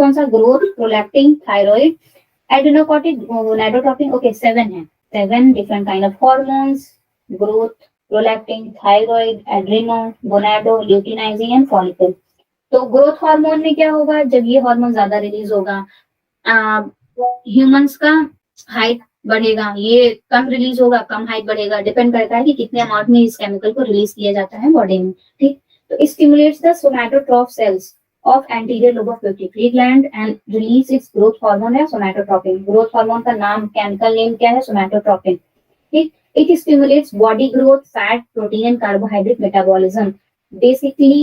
कौन सा, growth, prolactin, thyroid, adrenocortic, gonadotropin, okay 7 है, 7 different kind of hormones, growth, prolactin, thyroid, adreno, gonado, luteinizing and follicle. तो growth hormone में क्या होगा, जब ये हार्मोन ज्यादा रिलीज होगा, ह्यूमंस का हाइट बढ़ेगा, ये कम रिलीज होगा, कम हाइट बढ़ेगा, डिपेंड करता है कि कितने अमाउंट में इस केमिकल को रिलीज किया जाता है बॉडी में, ठीक। तो stimulates the somatotroph cells of anterior lobe of pituitary gland and release its growth hormone है somatotropin। growth hormone का नाम, केमिकल नेम क्या है, somatotropin, ठीक। it stimulates body growth, fat, protein and carbohydrate metabolism। basically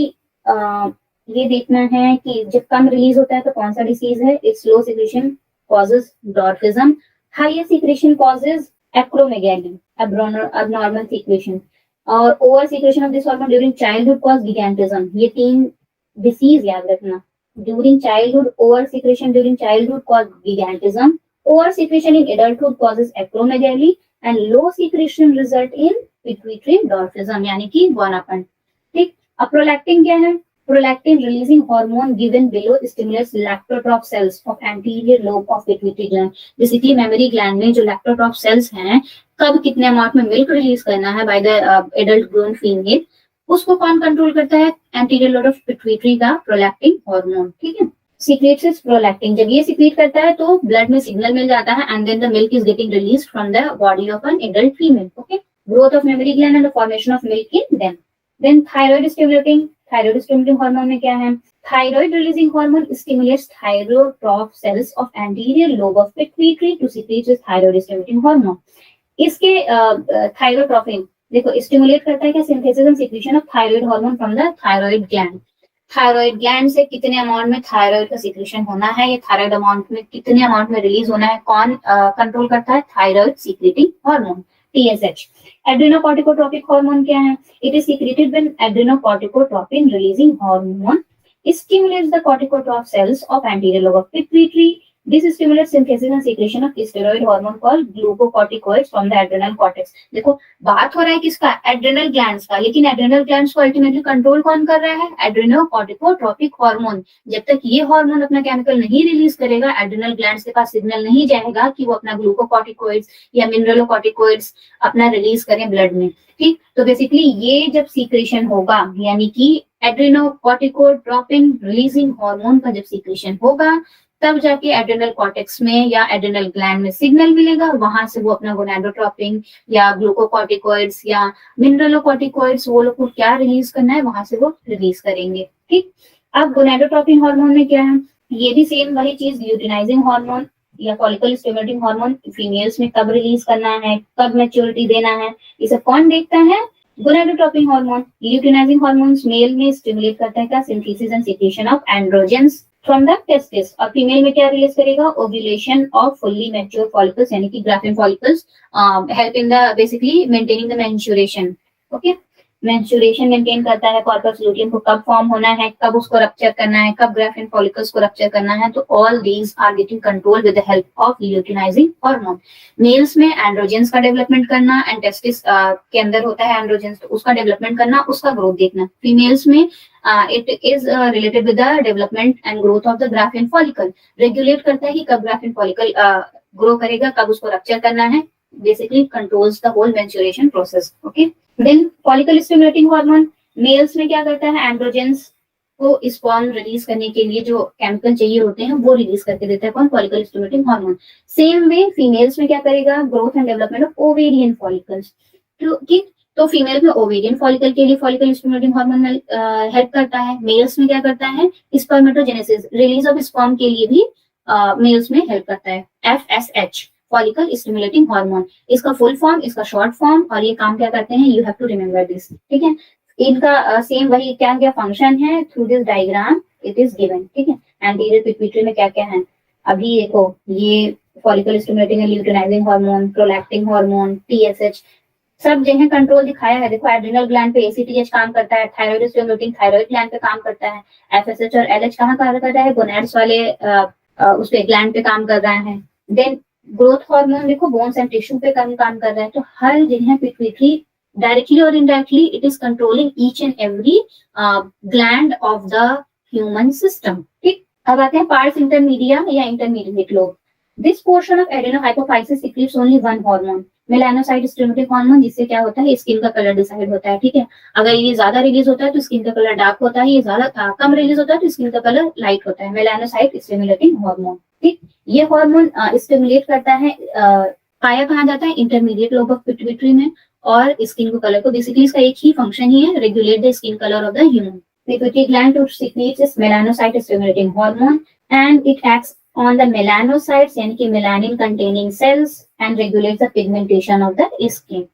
ये देखना है कि जब कम रिलीज होता है तो कौन सा डिसीज है, its low secretion causes dwarfism, higher secretion causes acromegaly, abnormal secretion, और over secretion of this hormone during childhood cause gigantism. ये 3 डिसीज याद रखना, during childhood, over secretion during childhood cause gigantism, over secretion in adulthood causes acromegaly and low secretion result in pituitary dwarfism, यानी कि बौनापन, ठीक। अब prolactin क्या है, prolactin releasing hormone given below stimulates lactotroph cells of anterior lobe of pituitary gland. Basically memory gland में जो लैक्टोट्रॉफ sales हैं, कब कितने अमाउंट में मिल्क रिलीज करना है by the adult grown female, उसको कौन कंट्रोल करता है, एंटीरियर लोब ऑफ पिट्यूटरी का प्रोलैक्टिन हार्मोन, ठीक है। सीक्रेट्स प्रोलैक्टिन, जब ये सीक्रेट करता है तो ब्लड में सिग्नल मिल जाता है and then the milk is getting released from the body of an adult female, okay. Growth of mammary gland and the formation of milk in them. Then thyroid stimulating, thyroid stimulating hormone में क्या है, thyroid releasing hormone stimulates thyrotroph cells of anterior lobe of pituitary to secrete thyroid stimulating hormone. इसके thyrotropin देखो stimulate करता है क्या, synthesis and secretion of thyroid hormone from the thyroid gland. Thyroid gland से कितने अमाउंट में thyroid का secretion होना है, ये थायराइड अमाउंट में कितने अमाउंट में रिलीज होना है, कौन कंट्रोल करता है, thyroid secreting hormone TSH। Adrenocorticotropic hormone क्या है, it is secreted when adrenocorticotropin releasing hormone stimulates the corticotroph cells of anterior lobe of pituitary. This stimulates synthesis and secretion of steroid hormone called glucocorticoids from the adrenal cortex। देखो बात हो रहा है किसका, adrenal glands का, लेकिन adrenal glands को ultimately control कौन कर रहा है, एड्रेनोकॉर्टिकोट्रोपिक हार्मोन। जब तक ये हार्मोन अपना केमिकल नहीं रिलीज करेगा, एड्रेनल ग्लैंड्स के पास सिग्नल नहीं जाएगा कि वो अपना ग्लूकोकॉर्टिकोइड्स या मिनरलोकॉर्टिकोइड्स अपना रिलीज करें ब्लड में, ठीक। तो बेसिकली ये जब सीक्रेशन होगा, यानी कि एड्रेनोकॉर्टिकोट्रोपिन रिलीजिंग हार्मोन का जब सीक्रेशन होगा, तब जाके एड्रेनल कॉर्टेक्स में या एड्रेनल ग्लैंड में सिग्नल मिलेगा, वहां से वो अपना गोनाडोट्रोपिन या ग्लूकोकॉर्टिकोइड्स या मिनरलोकॉर्टिकोइड्स वो लोग को क्या रिलीज करना है, वहां से वो रिलीज करेंगे, ठीक। अब गोनाडोट्रोपिन हार्मोन में क्या है, ये भी सेम वही चीज, ल्यूटिनाइजिंग हार्मोन या फॉलिकल स्टिमुलेटिंग हार्मोन फीमेल्स में कब रिलीज करना है, कब मैच्योरिटी देना है, ये सब कौन देखता है, gonadotropin hormone. Luteinizing hormones male में स्टिमुलेट करता है क्या, synthesis and secretion of androgens from the testis, और फीमेल में क्या रिलीज करेगा, ovulation of fully mature follicles यानी कि Graafian follicles, help in the basically maintaining the menstruation, okay. Menstruation maintain करता है, कॉर्पस लूटियम को कब फॉर्म होना है, कब उसको रप्चर करना है, कब ग्राफिन फॉलिकल्स को रप्चर करना है, तो all these are getting control with the help of luteinizing hormone. Males में एंड्रोजेंस का डेवलपमेंट करना, एंड टेस्टिस के अंदर होता है एंड्रोजेंस, तो उसका डेवलपमेंट करना, उसका ग्रोथ देखना। फीमेल्स में it is related with the development and growth of the graphene follicle, regulate करता है कि कब graphene follicle grow करेगा, कब उसको रप्चर करना है, basically controls the whole menstruation process, okay। then follicle stimulating hormone males में क्या करता है, androgens को स्पर्म रिलीज करने के लिए जो केमिकल चाहिए होते हैं वो रिलीज करके देता है कौन, follicle stimulating hormone. Same way females में क्या करेगा, growth and development of ovarian follicles, ठीक। तो फीमेल में ओवेरियन फॉलिकल के लिए फॉलिकल स्टिमुलेटिंग हार्मोन हेल्प करता है। मेल्स में क्या करता है, स्पर्मेटोजेनेसिस, रिलीज ऑफ स्पर्म के लिए भी मेल्स में हेल्प करता है। FSH फॉलिकल स्टिमुलेटिंग हार्मोन, इसका फुल फॉर्म, इसका शॉर्ट फॉर्म, और ये काम क्या करते हैं, you have to remember this, ठीक है। इनका सेम वही क्या क्या फंक्शन है, through this diagram it is given, ठीक है। एंटीरियर पिट्यूटरी में क्या क्या है, अभी देखो ये follicle stimulating luteinizing hormone, prolactin hormone, TSH सब जगह कंट्रोल दिखाया है। देखो एड्रिनल ग्लैंड पे ACTH काम करता है, थायराइड स्टिमुलेटिंग थायराइड ग्लैंड पे काम करता है, FSH और LH कहाँ काम करता है, गोनैड्स वाले उस पे ग्लैंड पे काम कर रहा है। देन ग्रोथ हार्मोन देखो बोन्स एंड टिश्यू पे काम कर रहा है। तो हर जगह पिट्यूटरी डायरेक्टली और indirectly it is controlling each and every gland of the human system, ठीक। अब आते हैं पार्स इंटरमीडिया या intermediate lobe. This portion of adenohypophysis secretes only one hormone, melanocyte stimulating hormone, जिससे क्या होता है स्किन का कलर डिसाइड होता है। ठीक है, अगर ये ज्यादा रिलीज होता है तो स्किन का कलर डार्क होता है, ये ज्यादा कम रिलीज होता है तो स्किन का कलर लाइट होता है, मेलानोसाइट स्टिमुलेटिंग हार्मोन। ठीक, ये हार्मोन स्टिमुलेट करता है, पाया कहाँ जाता है इंटरमीडिएट लोब ऑफ पिट्यूटरी में, और स्किन को कलर को, बेसिकली इसका एक ही फंक्शन ही है, regulate the skin colour of the human. Pituitary gland to secrete its melanocyte stimulating hormone and it acts on the melanocytes यानी कि melanin containing cells and regulates the pigmentation of the skin.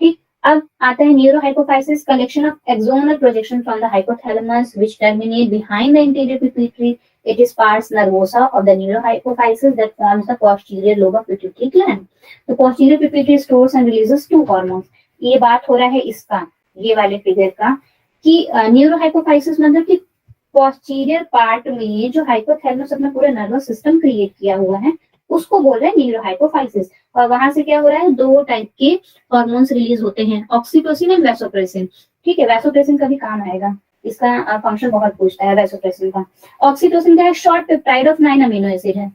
ठीक, अब आता है neurohypophysis, collection of axonal projection from the hypothalamus which terminate behind the anterior pituitary. It is pars nervosa of the neurohypophysis that forms the posterior lobe of pituitary gland. The posterior pituitary stores and releases two hormones. ये बात हो रहा है इसका, ये वाले figure का, कि न्यूरोहाइपोफाइसिस मतलब कि पोस्टीरियर पार्ट में जो हाइपोथैलेमस अपना पूरा नर्वस सिस्टम क्रिएट किया हुआ है उसको बोल रहे हैं न्यूरोहाइपोफाइसिस। और वहां से क्या हो रहा है, दो टाइप के हार्मोन्स रिलीज होते हैं, ऑक्सीटोसिन एंड वैसोप्रेसिन। ठीक है, वैसोप्रेसिन का भी काम आएगा, इसका फंक्शन बहुत पूछता है वैसोप्रेसिन का। ऑक्सीटोसिन क्या है, short peptide of 9 amino acid है।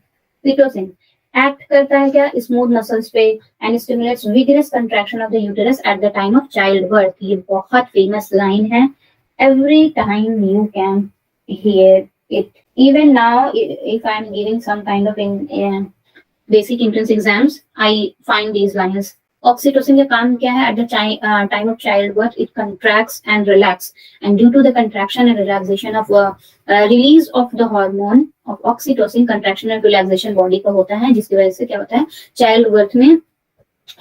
पिटोसिन एक्ट करता है क्या, स्मूथ मसल्स पे, and stimulates vigorous contraction of the uterus at the time of child birth. ये बहुत फेमस लाइन है, every time you can hear it, even now if I am giving some kind of basic entrance exams, I find these lines. Oxytocin का काम क्या है, at the time of childbirth it contracts and relax, and due to the contraction and relaxation of release of the hormone of oxytocin, contraction and relaxation body का होता है, जिसकी वजह से क्या होता है चाइल्ड बर्थ में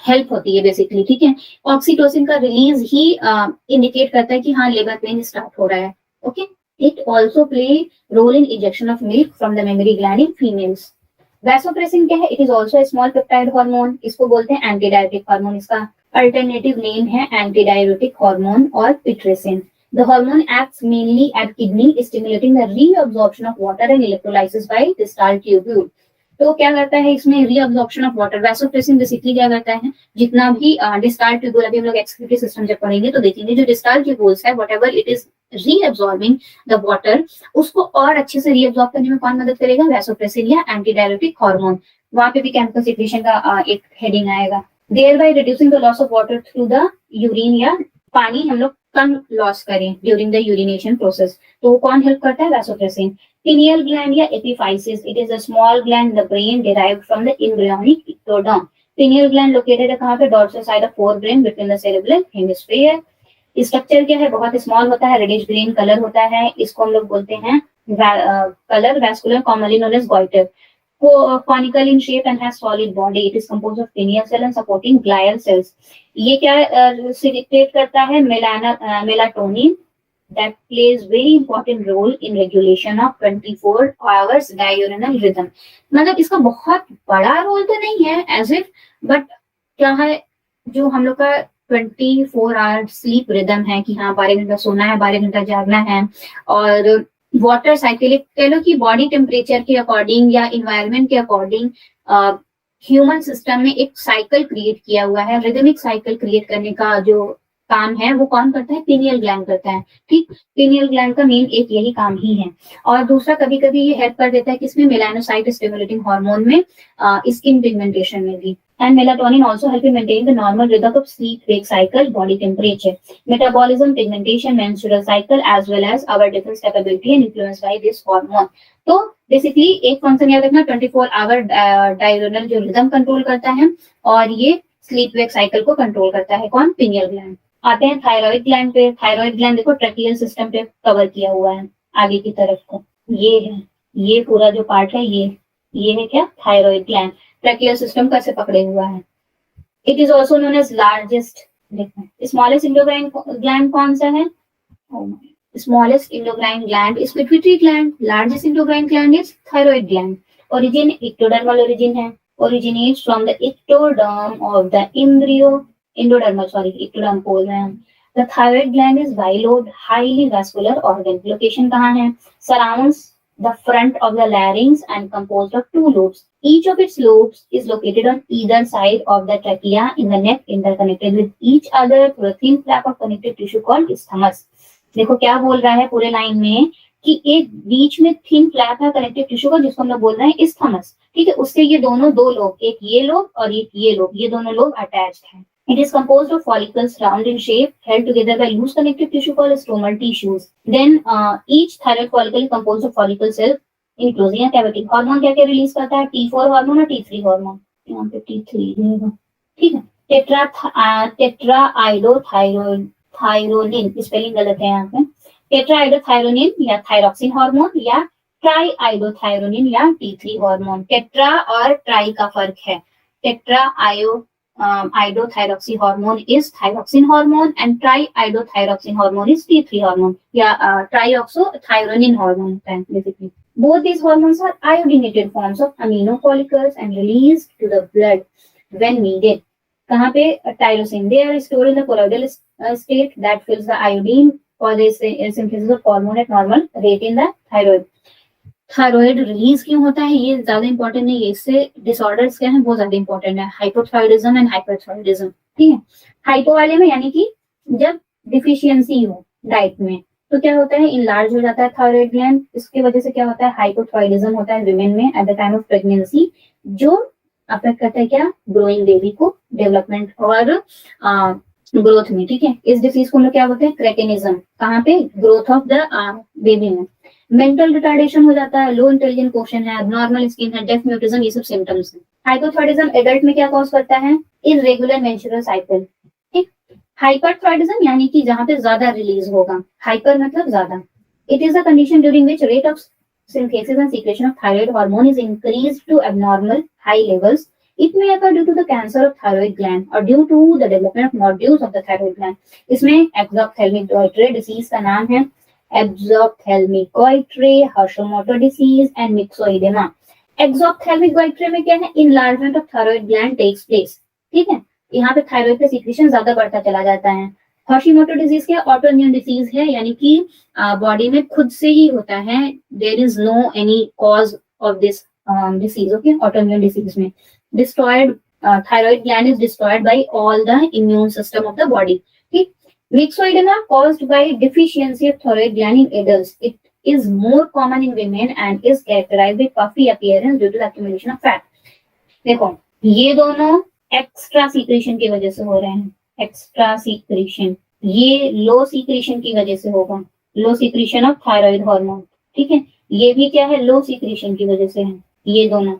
हेल्प होती है बेसिकली। ठीक है, ऑक्सीटोसिन का रिलीज ही इंडिकेट करता है कि हाँ लेबर पेन स्टार्ट हो रहा है। Okay, it also play role in ejection of milk from the mammary gland in females. Vasopressin क्या है, it is also a small peptide hormone, इसको बोलते हैं एंटीडायरेटिक हार्मोन, इसका अल्टरनेटिव नेम है एंटीडायरेटिक हार्मोन और pitressin. The hormone acts mainly at kidney, stimulating the reabsorption of water and electrolysis by distal tubule. तो क्या करता है इसमें, reabsorption of water. Vasopressin basically क्या करता है, जितना भी डिस्टल ट्यूब्यूल, अभी हम लोग एक्सक्रीटरी सिस्टम जब पढ़ेंगे तो देखेंगे, जो डिस्टल ट्यूब्यूल्स है whatever it is reabsorbing the water, उसको और अच्छे से रीअब्सॉर्ब करने में कौन मदद करेगा, वैसोप्रेसिन या एंटीडायरेटिक हार्मोन। वहां पे भी केमिकल सिक्रीशन का एक हेडिंग आएगा। Thereby reducing the loss of water through the urine, या पानी हम लोग कम लॉस करें ड्यूरिंग द यूरिनेशन प्रोसेस, तो कौन हेल्प करता है, वैसोप्रेसिन। पिनियल ग्लैंड या epiphysis, it is a small gland the brain derived from the embryonic ectoderm. Pineal gland located है कहाँ पे, dorsal side of forebrain between the cerebral hemisphere. Structure क्या है, बहुत स्मॉल होता है, रेडिश ग्रीन कलर होता है, इसको हम लोग बोलते हैं colour vascular, commonly known as goitre. conical in shape and has solid body. It is composed of pineal cell and supporting glial cells. ये क्या secrete करता है, melatonin that plays very important role in regulation of 24 hours diurnal rhythm. मतलब इसका बहुत बड़ा role तो नहीं है as if, but क्या है, जो हम लोग का 24 आवर स्लीप रिदम है कि हाँ 12 घंटा सोना है, 12 घंटा जागना है, और वाटर साइकिल कह लो कि बॉडी टेम्परेचर के अकॉर्डिंग या इन्वायरमेंट के अकॉर्डिंग ह्यूमन सिस्टम में एक साइकिल क्रिएट किया हुआ है। रिदमिक साइकिल क्रिएट करने का जो काम है वो कौन करता है, पिनियल ग्लैंड करता है। ठीक, पिनियल ग्लैंड का मेन एक यही काम ही है। और दूसरा कभी कभी ये हेल्प कर देता है किसमें, मेलानोसाइट स्टिमुलेटिंग हार्मोन में, स्किन पिगमेंटेशन में भी। And melatonin also help in maintaining the normal rhythm of sleep-wake cycle, body temperature, metabolism, pigmentation, menstrual cycle, as well as our defense capability and influenced by this hormone. तो basically एक function याद रखना, 24 our डायurnal जो rhythm control करता है, और ये sleep wake cycle को कंट्रोल करता है कौन, पिनियल ग्लैंड। आते हैं थायराइड ग्लैंड पे। थायराइड ग्लैंड देखो ट्रैकियल सिस्टम पे कवर किया हुआ है आगे की तरफ को, ये है, ये पूरा जो पार्ट है ये है क्या, थायराइड ग्लैंड, ट्रैकियल सिस्टम का से पकड़े हुआ है। It is also known as largest, smallest endocrine gland कौन सा है, smallest endocrine gland is pituitary gland, largest endocrine gland is thyroid gland. Origin ectodermal origin है, originates from the ectoderm of the endodermal, ectoderm बोल रहे हैं। The thyroid gland is bilobed, highly vascular organ. Location कहाँ है, surrounds the front of the larynx and composed of 2 lobes. Each of its lobes is located on either side of the trachea in the neck, interconnected with each other through a thin flap of connective tissue called isthmus. देखो क्या बोल रहा है पूरे line में, कि एक बीच में थिन फ्लैप है कनेक्टिव टिश्यू का जिसको हम लोग बोल रहे हैं इस्थमस, ठीक है, उससे ये दोनों दो लोब, एक ये लोब और एक ये लोब, ये दोनों लोब अटैच्ड हैं। It is composed of follicles round in shape, held together by loose connective tissue called stromal tissues. Then each thyroid follicle is composed of follicle cell enclosing a cavity. Hormone क्या क्या release करता है? T4 hormone और T3 hormone, यहाँ पे T3 रहेगा, ठीक है। टेट्राआइडोथायरोनिन, स्पेलिंग गलत है यहाँ पे, टेट्राआइडोथायरोनिन या थायरॉक्सिन हार्मोन या ट्राईआइडोथायरोनिन या T3 हार्मोन। टेट्रा और ट्राई का फर्क है। टेट्राआइडोथायरॉक्सी hormone is thyroxine hormone and triiodothyroxine hormone is T3 hormone या triioxothyronin hormone होता है basically. Both these hormones are iodinated forms of amino follicles and released to the blood when needed. कहाँ पे? Tyrosine. They are stored in the colloidal state that fills the iodine for the synthesis of hormone at normal rate in the thyroid. Thyroid release क्यों होता है ये ज्यादा important नहीं है, इससे डिसऑर्डर्स क्या है वो ज्यादा इंपॉर्टेंट है, हाइपोथायरॉइडिज्म एंड हाइपरथायरॉइडिज्म, ठीक है। हाइपो वाले में यानी कि जब डिफिशियंसी हो डाइट में तो क्या होता है, इनलार्ज हो जाता है थायराइड ग्लैंड, इसकी वजह से क्या होता है, हाइपोथायरॉइडिज्म होता है विमेन में eight the time of pregnancy, जो अफेक्ट करता है क्या, ग्रोइंग बेबी को, डेवलपमेंट और ग्रोथ में, ठीक है। इस डिसीज को हम लोग क्या बोलते हैं, क्रेटिनिज्म, कहाँ पे, ग्रोथ ऑफ द बेबी में। मेंटल रिटार्डेशन हो जाता है, लो इंटेलिजेंट क्वेश्चन है, नॉर्मल स्किन है, डेफ म्यूटिज्म, ये सब सिम्टम्स है। हाइपोथायरॉइडिज्म एडल्ट में क्या कॉज करता है, इररेगुलर मेंस्ट्रुअल साइकिल, ठीक। हाइपरथायरॉइडिज्म यानी कि जहां पे ज्यादा रिलीज होगा, हाइपर मतलब ज्यादा। It is a condition during which rate of synthesis and secretion of thyroid hormone is increased to abnormal high levels. It may occur due to the cancer of thyroid gland or due to the development of nodules of the thyroid gland. इसमें exophthalmic goitre disease का नाम है exophthalmic goitre, Hashimoto disease and myxoedema. exophthalmic goitre में क्या है, enlargement of thyroid gland takes place, ठीक है, यहाँ पे थायराइड का सीक्रेशन ज्यादा बढ़ता चला जाता है। हॉशिमोटो डिजीज क्या, ऑटोइम्यून डिसीज है, यानी कि बॉडी में खुद से ही होता है, there is no any cause of this disease, okay. Autoimmune disease में destroyed thyroid gland is destroyed by all the immune system of the body, ठीक। Myxoedema caused by deficiency of thyroid gland in adults. It is more common in women and is characterized by puffy appearance due to the accumulation of fat. देखो ये दोनों extra secretion की वजह से हो रहे हैं, एक्स्ट्रा सीक्रेशन, ये लो सीक्रेशन की वजह से होगा, लो सीक्रेशन ऑफ थायराइड हार्मोन, ठीक है। ये भी क्या है, लो सीक्रेशन की वजह से है। ये दोनों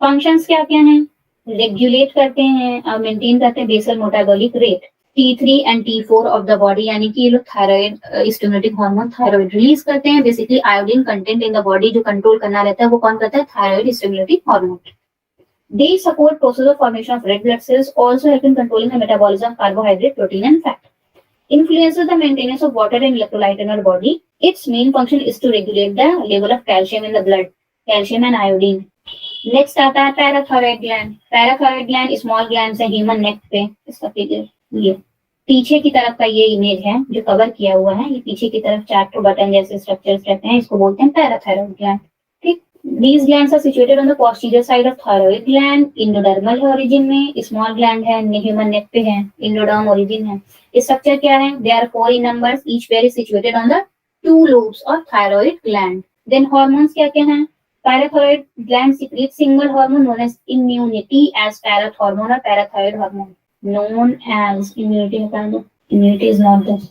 फंक्शंस क्या क्या हैं, रेगुलेट करते हैं और मेंटेन करते हैं basal metabolic rate, T3 and T4 of the body, यानी कि ये लोग thyroid stimulating hormone thyroid release करते हैं। Basically iodine content in the body जो कंट्रोल करना रहता है वो कौन करता है, thyroid stimulating hormone. They support process of formation of red blood cells, also help in controlling the metabolism of carbohydrate, protein and fat. Influences the maintenance of water and electrolyte in our body. Its main function is to regulate the level of calcium in the blood, calcium and iodine. Next आता है parathyroid gland. Parathyroid gland small gland है human नेक पे, इसका figure ये पीछे की तरफ का ये इमेज है जो कवर किया हुआ है, ये पीछे की तरफ 4 बटन जैसे स्ट्रक्चर्स रहते हैं, इसको बोलते हैं पैराथायरॉइड ग्लैंड, ठीक। These glands are situated on the posterior side of thyroid gland, endodermal है origin में, small gland है, ह्यूमन नेक पे है, endoderm origin है। स्ट्रक्चर क्या है, they are 4 in numbers, each pair is situated on the 2 lobes of thyroid gland. Then hormones क्या क्या हैं, parathyroid gland secretes single hormone known as immunity as parathormone or parathyroid hormone, known as immunity is not this,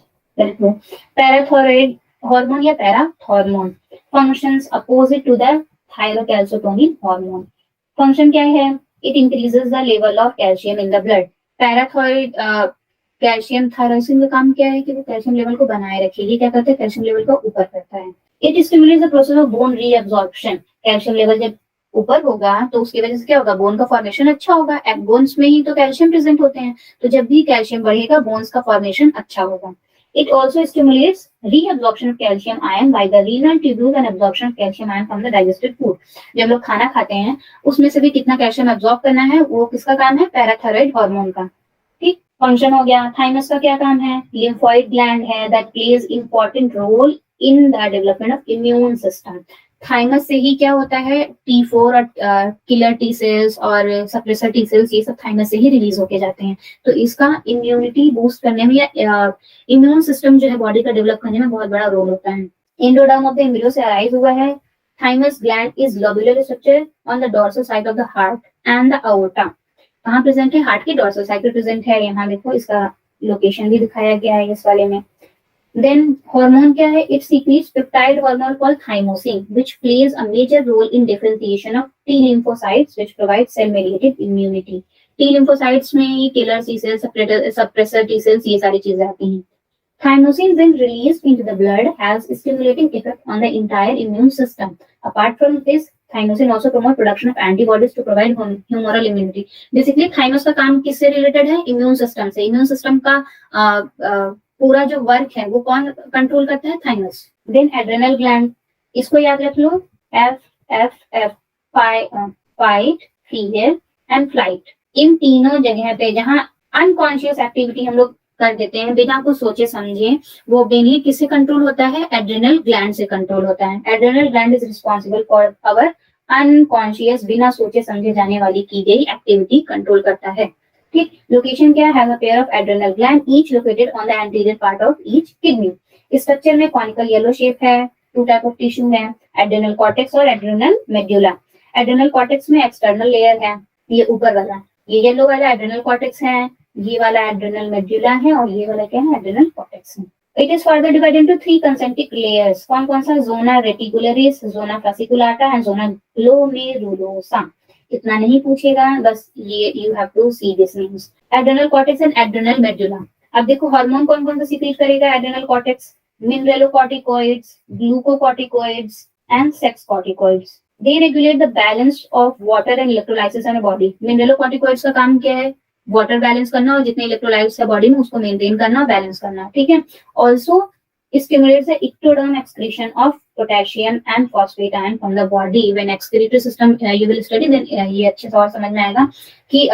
parathyroid hormone या parathormone functions opposite to the thyrocalcitonin hormone. Function क्या है, it increases the level of calcium in the blood. Parathyroid calcium, thyroxine का काम क्या है कि वो calcium level को बनाए रखे, ये क्या करता है, कैल्शियम लेवल को ऊपर करता है। It stimulates the process of bone reabsorption. Calcium level जब ऊपर होगा तो उसकी वजह से क्या होगा, बोन का फॉर्मेशन अच्छा होगा, बोन्स में ही तो कैल्शियम प्रेजेंट होते हैं, तो जब भी कैल्शियम बढ़ेगा बोन्स का फॉर्मेशन अच्छा होगा। It also stimulates reabsorption of calcium ion by the renal tubules and absorption of calcium ion from the digested food. जब लोग खाना खाते हैं उसमें से भी कितना कैल्शियम एब्जॉर्ब करना है, वो किसका काम है, पैराथायरॉइड हार्मोन का, ठीक। फंक्शन हो गया। थाइमस का क्या काम है, लिम्फोइड ग्लैंड है that plays important role in the development of immune system. Thymus से ही क्या होता है, T4 और किलर टी सेल्स और सप्रेसर टी सेल्स, ये सब थाइमस से ही रिलीज होके जाते हैं। तो इसका इम्यूनिटी बूस्ट करने में या इम्यून सिस्टम जो है बॉडी का डेवलप करने में बहुत बड़ा रोल होता है। एंडोडर्म ऑफ द एम्ब्रियो से अराइज हुआ है। Thymus gland is lobular structure on the dorsal side of the heart and the aorta. कहाँ प्रेजेंट है? हार्ट की डोर्सल साइड पे प्रेजेंट है। यहाँ देखो इसका लोकेशन भी दिखाया गया है इस वाले में। Then hormone क्या है? It secretes peptide hormone called thymosin, which plays a major role in differentiation of T lymphocytes, which provide cell-mediated immunity. T lymphocytes में ये killer T cells, suppressor T cells, ये सारी चीजें आती हैं। Thymosin, when released into the blood, has a stimulating effect on the entire immune system. Apart from this, thymosin also promote production of antibodies to provide humoral immunity. Basically, thymus का काम किससे related है? Immune system से। Immune system का पूरा जो work है वो कौन कंट्रोल करता है? थाइमस। देन एड्रेनल ग्लैंड, इसको याद रख लो, F F F, fight, fear and flight. इन तीनों जगह पे जहां अनकॉन्शियस एक्टिविटी हम लोग कर देते हैं बिना कुछ सोचे समझे, वो मेनली किससे कंट्रोल होता है? एड्रेनल ग्लैंड से कंट्रोल होता है। Adrenal gland is responsible for our unconscious, बिना सोचे समझे जाने वाली की गई एक्टिविटी कंट्रोल करता है। ठीक, लोकेशन क्या है? A pair of adrenal gland each located on the anterior part of each kidney. Structure में कॉनिकल येलो शेप है, टू टाइप ऑफ टिश्यू है, एड्रेनल कॉर्टेक्स और एड्रेनल मेड्यूला। एड्रेनल कॉर्टेक्स में एक्सटर्नल लेयर है, ये ऊपर वाला, ये येलो वाला एड्रेनल कॉर्टेक्स है, ये वाला एड्रेनल मेड्यूला है और ये वाला क्या है? एड्रेनल कॉर्टेक्स है। It is further divided into 3 concentric layers. कौन कौन सा? Zona reticularis, zona fasciculata and zona glomerulosa. इतना नहीं पूछेगा, बस ये you have to see this names. Adrenal cortex and adrenal medulla. अब देखो हार्मोन कौन कौन सा सीक्रेट करेगा adrenal cortex? Mineralocorticoids, glucocorticoids and sex corticoids. They regulate the balance of water and electrolysis in body. Mineralocorticoids का काम क्या है? वाटर बैलेंस करना और जितने इलेक्ट्रोलाइट्स है बॉडी में उसको मेंटेन करना, बैलेंस करना। ठीक है। Also stimulates the ectoderm excretion of potassium and phosphate ion from the body. When excretory system you will study, then ये अच्छे से और समझ में आएगा कि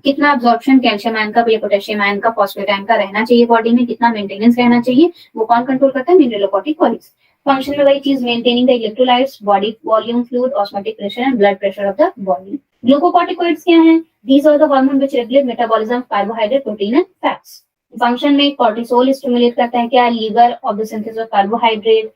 कितना अब्जॉर्प्शन कैल्शियम आयन का या पोटेशियम आयन का, फॉस्फेट आयन का रहना चाहिए बॉडी में, कितना मेंटेनेंस रहना चाहिए, वो कौन कंट्रोल करता है? मिनरलोकॉर्टिकॉइड्स। फंक्शन में वही चीज, maintaining the electrolytes, body volume, fluid, osmotic pressure and blood pressure of the body. Glucocorticoids क्या है? These are the hormone which regulate metabolism of carbohydrate, protein and fats. Function में cortisol stimulate करता है क्या? Liver of the synthesis of carbohydrate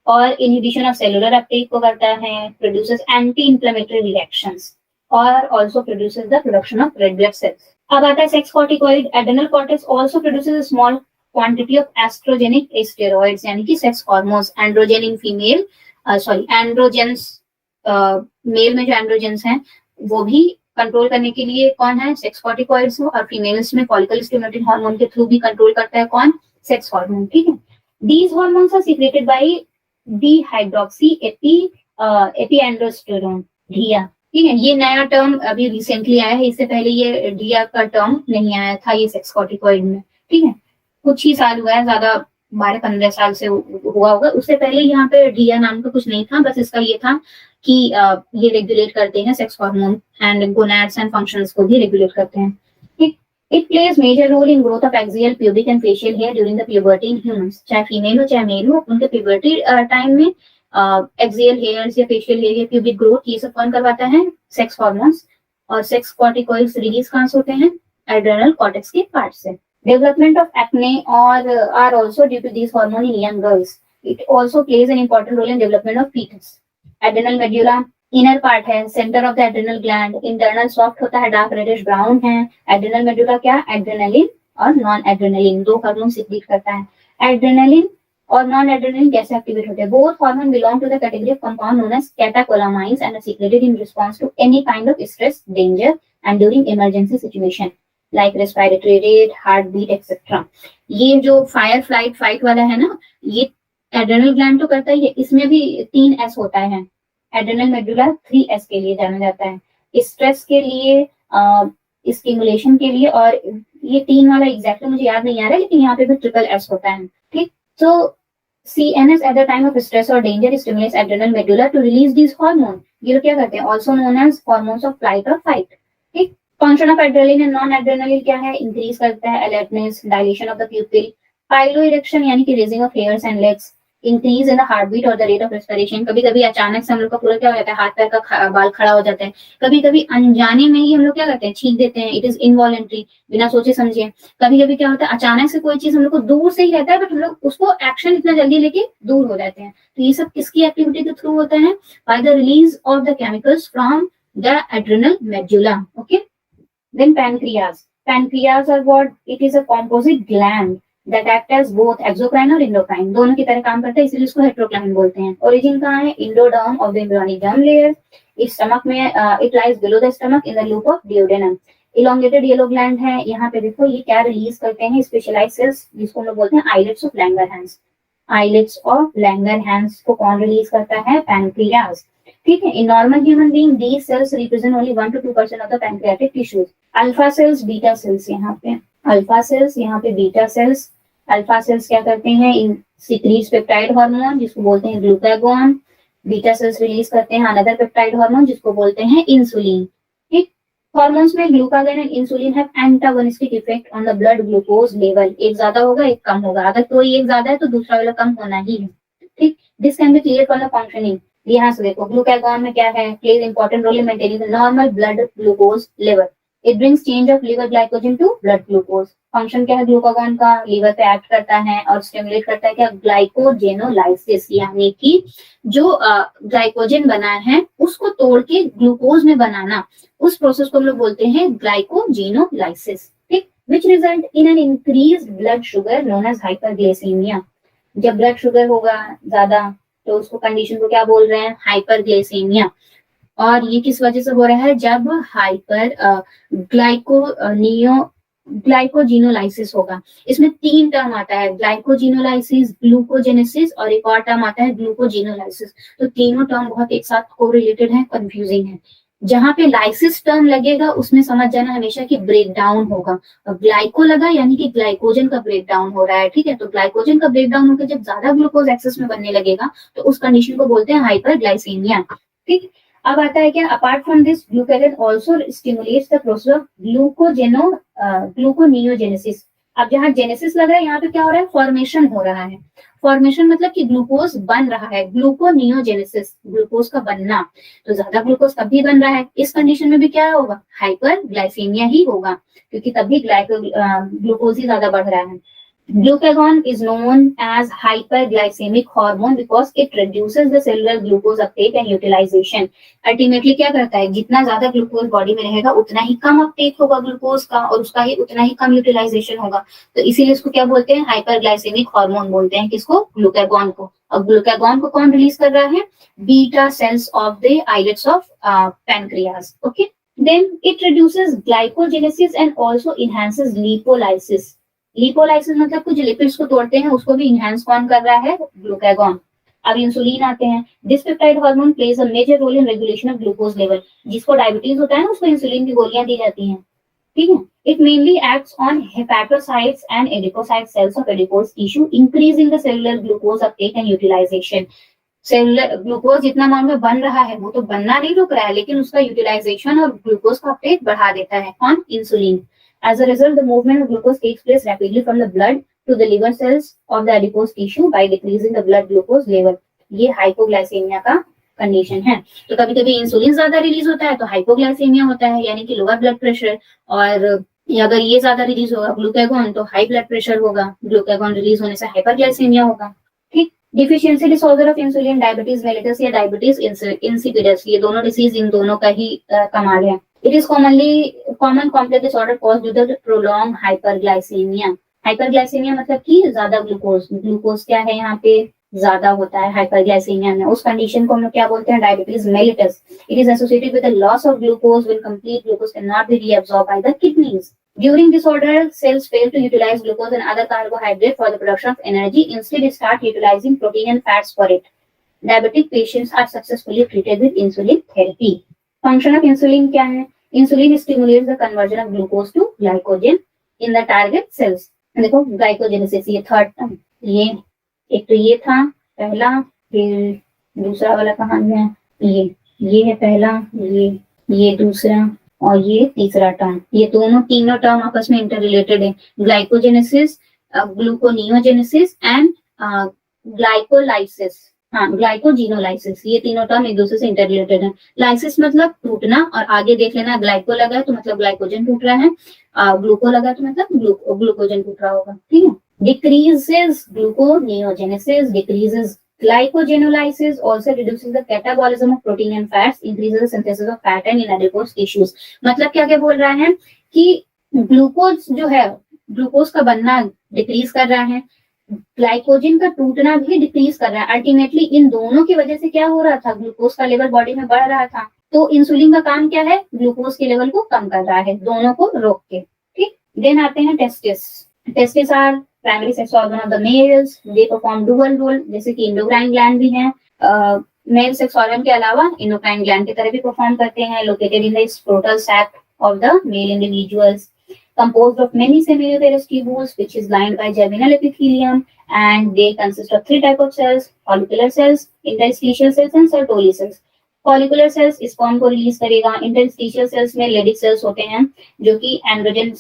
और inhibition of cellular uptake को करता है, प्रोड्यूसेस एंटी इंफ्लेमेटरी रिएक्शंस और also produces the production of red blood cells. अब आता है sex corticoid. Adrenal cortex also produces a small quantity of estrogenic steroids, यानी कि sex hormones. Androgen in female, androgens male में जो androgens हैं वो भी कंट्रोल करने के लिए कौन है? Sex corticoids. और फीमेल्स में फॉलिकल स्टिमुलेटिंग हार्मोन के थ्रू भी कंट्रोल करता है कौन? Sex hormone. ठीक है। These hormones are secreted by dehydroxy epiandrosterone, ढिया। ठीक है, ये नया टर्म अभी रिसेंटली आया है, इससे पहले ये ढिया का टर्म नहीं आया था ये सेक्स कॉर्टिकॉइड में। ठीक है, कुछ ही साल हुआ है, ज्यादा 12-15 साल से हुआ होगा। उससे पहले यहाँ पे ढिया नाम का कुछ नहीं था, बस इसका ये था कि ये रेगुलेट करते हैं sex hormone and gonads and functions को भी रेगुलेट करते हैं। It plays major role in growth of axial, pubic and facial hair during the puberty in humans. चाहे फीमेल हो चाहे मेल हो, उनके प्यूबर्टी टाइम में एक्सियल हेयर्स या फेशियल हेयर या प्यूबिक ग्रोथ ये सब कौन करवाता है? Sex hormones. और सेक्स कॉर्टिकॉइड्स रिलीज कहां से होते हैं? एड्रेनल कॉर्टेक्स के पार्ट से। डेवलपमेंट ऑफ एक्ने और are also due to this hormone in young girls. It also plays an important role in development of foetus. Adrenal medulla inner part है, centre of the adrenal gland, internal soft होता है, dark reddish brown है। Adrenal medulla क्या? Adrenaline और non adrenaline, दो hormone secrete करता है। Adrenaline और नॉन एड्रेनलिन कैसे एक्टिवेट होते हैं? Both hormone belong to the category of compound known as catecholamines and are secreted in response to any kind of stress, danger and during emergency situation like respiratory rate, heart beat etcetera. ये जो fire flight fight वाला है ना, ये adrenal gland तो करता ही है, इसमें भी 3 S होता है। एड्रेनल मेडुला 3S के लिए जाना जाता है, स्ट्रेस के लिए, स्टिमुलेशन के लिए, और ये 3 वाला एग्जैक्टली मुझे याद नहीं आ रहा है, लेकिन यहाँ पे भी SSS होता है। ठीक, तो CNS at the time of stress or danger stimulates adrenal medulla to release these hormones. ये लोग क्या करते हैं? Also known as hormones of flight or fight. ठीक, function of adrenaline and non adrenaline क्या है? इंक्रीज करता है alertness, dilation of the pupil, pilo erection यानी कि raising of hairs and legs, increase in the heart beat और the rate of respiration. कभी कभी अचानक से हम लोग का पूरा क्या हो जाता है, हाथ पैर का बाल खड़ा हो जाता है। कभी कभी अनजाने में ही हम लोग क्या करते हैं, छींक देते हैं, इट इज इनवॉलेंट्री, बिना सोचे समझे। कभी कभी क्या होता है, अचानक से कोई चीज हम लोग को दूर से ही रहता है, बट हम लोग उसको एक्शन इतना जल्दी लेके दूर हो जाते हैं। तो ये सब किसकी एक्टिविटी के थ्रू होता है, by the release of the chemicals from the adrenal medulla. Okay, then pancreas. Pancreas are what? It is a composite gland that act as both exocrine और endocrine, दोनों की तरह काम करता है, इसलिए इसको हेट्रोक्राइन बोलते हैं। ओरिजिन कहाँ है, endoderm of the embryonic germ layer। इस स्टमक में it lies below the stomach in the loop of duodenum. Elongated yellow gland है, यहाँ पे देखो ये क्या रिलीज करते हैं, स्पेशलाइज्ड सेल्स जिसको हम लोग बोलते हैं islets of Langerhans. Islets of Langerhans को कौन रिलीज करता है, पैनक्रियाज। ठीक है, in normal human being these cells represent only 1 to 2% of the pancreatic tissues. Alpha cells, beta cells, यहाँ पे अल्फा सेल्स, यहाँ पे बीटा सेल्स। अल्फा सेल्स क्या करते हैं, इन सिक्रीट्स पेप्टाइड हार्मोन जिसको बोलते हैं ग्लूकागोन। बीटा सेल्स रिलीज करते हैं अनदर पेप्टाइड हार्मोन जिसको बोलते हैं इंसुलिन। ठीक, हार्मोन्स में glucagon and insulin have antagonistic effect on the blood glucose level. एक ज्यादा होगा एक कम होगा, अगर कोई एक ज्यादा है तो दूसरा वाला कम होना ही है। ठीक, this can be clear from the functioning. यहाँ से देखो ग्लूकागोन में क्या है, plays important role in maintaining the normal blood glucose level. It brings change of liver glycogen to blood glucose. Function क्या है ग्लूकागोन का, लिवर पे एक्ट करता है और स्टिमुलेट करता है क्या, ग्लाइकोजेनोलाइसिस, यानी कि जो ग्लाइकोजन बना है उसको तोड़ के ग्लूकोज में बनाना, उस प्रोसेस को हम लोग बोलते हैं ग्लाइकोजेनोलाइसिस। ठीक, which result in an increase blood sugar known as hyperglycemia. जब ब्लड शुगर होगा ज्यादा तो उसको कंडीशन को क्या बोल रहे हैं, हाइपरग्लाइसीमिया। और ये किस वजह से हो रहा है, जब हाइपर ग्लाइकोजिनोलाइसिस होगा। इसमें 3 टर्म आता है, ग्लाइकोजिनोलाइसिस, ग्लूकोजेनेसिस और एक और टर्म आता है ग्लूकोजिनोलाइसिस। तो तीनों टर्म बहुत एक साथ कोरिलेटेड है, कंफ्यूजिंग है। जहां पे लाइसिस टर्म लगेगा उसमें समझ जाना हमेशा कि ब्रेक डाउन होगा, और ग्लाइको लगा यानी कि ग्लाइकोजन का ब्रेक डाउन हो रहा है। ठीक है, तो ग्लाइकोजन का ब्रेक डाउन होकर जब ज्यादा ग्लूकोज एक्सेस में बनने लगेगा तो उस कंडीशन को बोलते हैं हाइपरग्लाइसीमिया। ठीक, अब आता है क्या, apart from this glucagon also stimulates the process of gluconeogenesis. अब जहाँ जेनेसिस लग रहा है यहाँ पे क्या हो रहा है, फॉर्मेशन हो रहा है। फॉर्मेशन मतलब कि ग्लूकोज बन रहा है, ग्लूकोनियोजेनेसिस, ग्लूकोज का बनना। तो ज्यादा ग्लूकोज तभी बन रहा है, इस कंडीशन में भी क्या होगा, हाइपरग्लाइसीमिया ही होगा, क्योंकि तभी ग्लूकोज ही ज्यादा बढ़ रहा है। Glucagon is known as hyperglycemic hormone because it reduces the cellular glucose uptake and utilization. Ultimately क्या करता है, जितना ज्यादा ग्लूकोज बॉडी में रहेगा उतना ही कम अपटेक होगा ग्लूकोज का और उसका ही उतना ही कम यूटिलाइजेशन होगा। तो इसीलिए इसको क्या बोलते हैं, हाइपरग्लाइसेमिक हार्मोन बोलते हैं। किसको, ग्लूकागॉन को। अब ग्लूकागॉन को कौन रिलीज कर रहा है, beta cells of the islets of pancreas. Okay, then it reduces glycogenesis and also enhances lipolysis. Lipolysis मतलब कुछ लिपिड्स को तोड़ते हैं, उसको भी इनहैंस कौन कर रहा है, ग्लूकागॉन। अब इंसुलिन आते हैं। This peptide hormone plays a major role in regulation of glucose level. जिसको डायबिटीज होता है ना उसको इंसुलिन की गोलियां दी जाती हैं। ठीक है, it mainly acts on hepatocytes and adipocyte cells of adipose tissue, increasing the cellular glucose uptake and utilisation. Cellular glucose जितना अमाउंट में बन रहा है वो तो बनना नहीं रुक रहा है, लेकिन उसका यूटिलाइजेशन और ग्लूकोज का अपटेक बढ़ा देता है कौन, insulin. As a result, the movement of glucose takes place rapidly from the blood to the liver cells of the adipose tissue by decreasing the blood glucose level. ये hypoglycaemia का condition है। तो कभी कभी इंसुलिन ज्यादा release होता है तो हाइपोग्लाइसेमिया होता है, यानी कि लोअर ब्लड प्रेशर। और अगर ये ज्यादा रिलीज होगा ग्लूकागॉन तो हाई ब्लड प्रेशर होगा, ग्लूकागॉन रिलीज होने से हाइपरग्लाइसेमिया होगा। ठीक, deficiency disorder of insulin, diabetes mellitus या डायबिटीज इंसिपिडस, ये दोनों डिसीज इन दोनों का ही कमाल है। It is common complex disorder caused due to prolonged hyperglycemia. Hyperglycemia मतलब कि ज्यादा ग्लूकोज क्या है यहाँ पे, ज्यादा होता है हाइपरग्लाइसीमिया में। उस कंडीशन को हम लोग क्या बोलते हैं, diabetes mellitus. It is associated with the loss of glucose when complete glucose can not be reabsorbed by the kidneys. During this disorder, cells fail to utilize glucose and other carbohydrates for the production of energy. Instead, they start utilizing protein and fats for it. Diabetic patients are successfully treated with insulin therapy. Function of insulin क्या है, insulin stimulates the conversion of glucose to glycogen in the target cells. देखो glycogenesis, ये third term, ये एक तो ये था पहला, फिर दूसरा वाला कहाँ है, ये है पहला, ये दूसरा और ये तीसरा टर्म। ये दोनों तीनों टर्म आपस में इंटर रिलेटेड है, ग्लाइकोजेनेसिस, ग्लूकोनियोजेनेसिस एंड ग्लाइकोलाइसिस, हाँ ग्लाइकोजिनोलाइसिस, ये तीनों टर्म एक दूसरे से इंटररिलेटेड है। लाइसिस मतलब टूटना, और आगे देख लेना ग्लाइको लगा है तो मतलब ग्लाइकोजन टूट रहा है, ग्लूको लगा तो मतलब ग्लूकोजन टूट रहा होगा, ठीक है। Decreases gluconeogenesis, decreases glycogenolysis, also reduces the catabolism of protein and fats, increases the synthesis of fat and in adipose tissues। मतलब क्या क्या बोल रहा है कि ग्लूकोज जो है, ग्लूकोज का बनना डिक्रीज कर रहा है, ग्लाइकोजन का टूटना भी डिक्रीज कर रहा है। अल्टीमेटली इन दोनों की वजह से क्या हो रहा था, ग्लूकोज का लेवल बॉडी में बढ़ रहा था, तो इंसुलिन का काम क्या है, ग्लूकोज के लेवल को कम कर रहा है, दोनों को रोक के, ठीक। देन आते हैं testis. Testis are primary sex organ of the males, they perform dual role, जैसे कि इंडोक्राइन ग्लैंड भी है, मेल सेक्स ऑर्गन के अलावा इंडोक्राइन ग्लैंड की तरह भी परफॉर्म करते हैं, located in the scrotal sac of the male individuals, composed of many seminiferous tubules which is lined by germinal epithelium, and they consist of three type of cells: follicular cells, interstitial cells and Sertoli cells। follicular cells sperm को release करेगा, interstitial cells में Leydig cells होते हैं जो कि androgen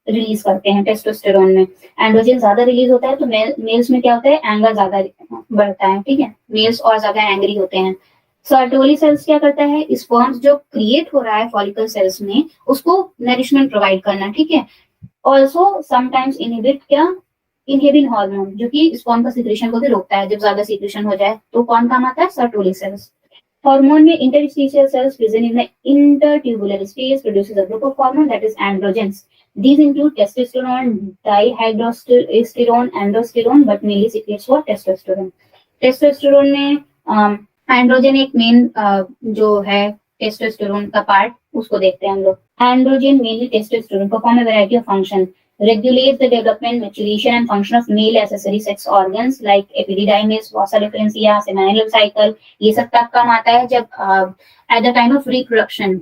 release करते हैं testosterone में, एंड्रोजन ज्यादा रिलीज होता है तो मेल्स में क्या होता है, एंगर ज्यादा बढ़ता है, ठीक है, मेल्स और ज्यादा एंग्री होते हैं। सर्टोली सेल्स क्या करता है, स्पर्म्स जो क्रिएट हो रहा है फॉलिकल सेल्स में उसको नरिशमेंट प्रोवाइड करना, ठीक है। ऑल्सो समटाइम्स इनहिबिन हार्मोन जो कि स्पर्म का सिक्रेशन को भी रोकता है, जब ज्यादा सिक्रेशन हो जाए तो कौन काम आता है, सर्टोली सेल्स। हार्मोन में interstitial cells present in the intertubular space produces a group of hormone that is androgens. These include testosterone, dihydrosterone, androsterone, but mainly secretes for testosterone। Testosterone में एंड्रोजन एक मेन जो है testosterone का part, उसको देखते हैं हम लोग। Androgen mainly testosterone perform a variety of function, regulates the development, maturation and function of male accessory sex organs like epididymis, vasa differentia, seminal cycle। ये सब तब काम आता है जब at the time of reproduction,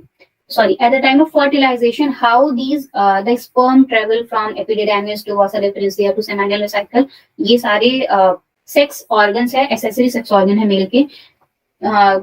at the time of fertilization, how these the sperm travel from epididymis to vasa differentia to seminal cycle। ये सारे sex organs है, एसेसरी सेक्स ऑर्गन है मेल के,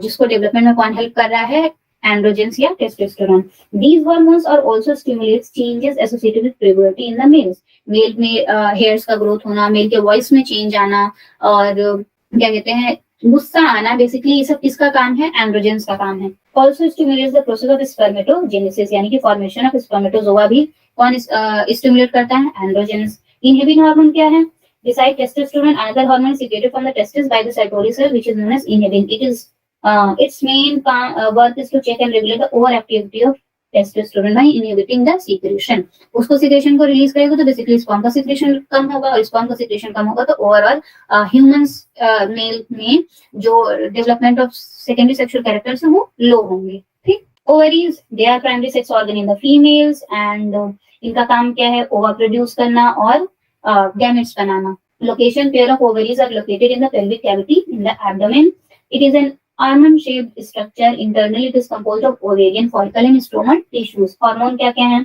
जिसको डेवलपमेंट में कौन हेल्प कर रहा है, एंड्रोजेंस या testosterone. These hormones are also stimulates changes associated with puberty in the males। Male में हेयर्स का ग्रोथ होना, मेल के वॉइस में चेंज आना, और क्या कहते हैं गुस्सा आना, बेसिकली ये सब किसका काम है, एंड्रोजेंस का काम है। Also stimulates the process of spermatogenesis, यानी कि फॉर्मेशन ऑफ स्पर्मेटोजोआ भी कौन स्टिमुलेट करता है, एंड्रोजेंस। इनहिबिन हार्मोन क्या है, besides testosterone, another hormone is secreted from the testis by the Sertoli cell, which is known as inhibin। It is its main work is to check and regulate the overactivity of testosterone by inhibiting the secretion। उसको secretion को release करेगा तो basically sperm का secretion कम होगा, और sperm का secretion कम होगा तो ओवरऑल ह्यूमंस मेल में जो development of secondary sexual characters है वो लो होंगे, ठीक। Ovaries they are primary sex organ in the females, and इनका काम क्या है, ओवा प्रोड्यूस करना और gametes banana। Location pair of ovaries are located in the pelvic cavity in the abdomen। It is an almond shaped structure। Internally it is composed of ovarian follicle and stromal tissues। Hormone क्या क्या है,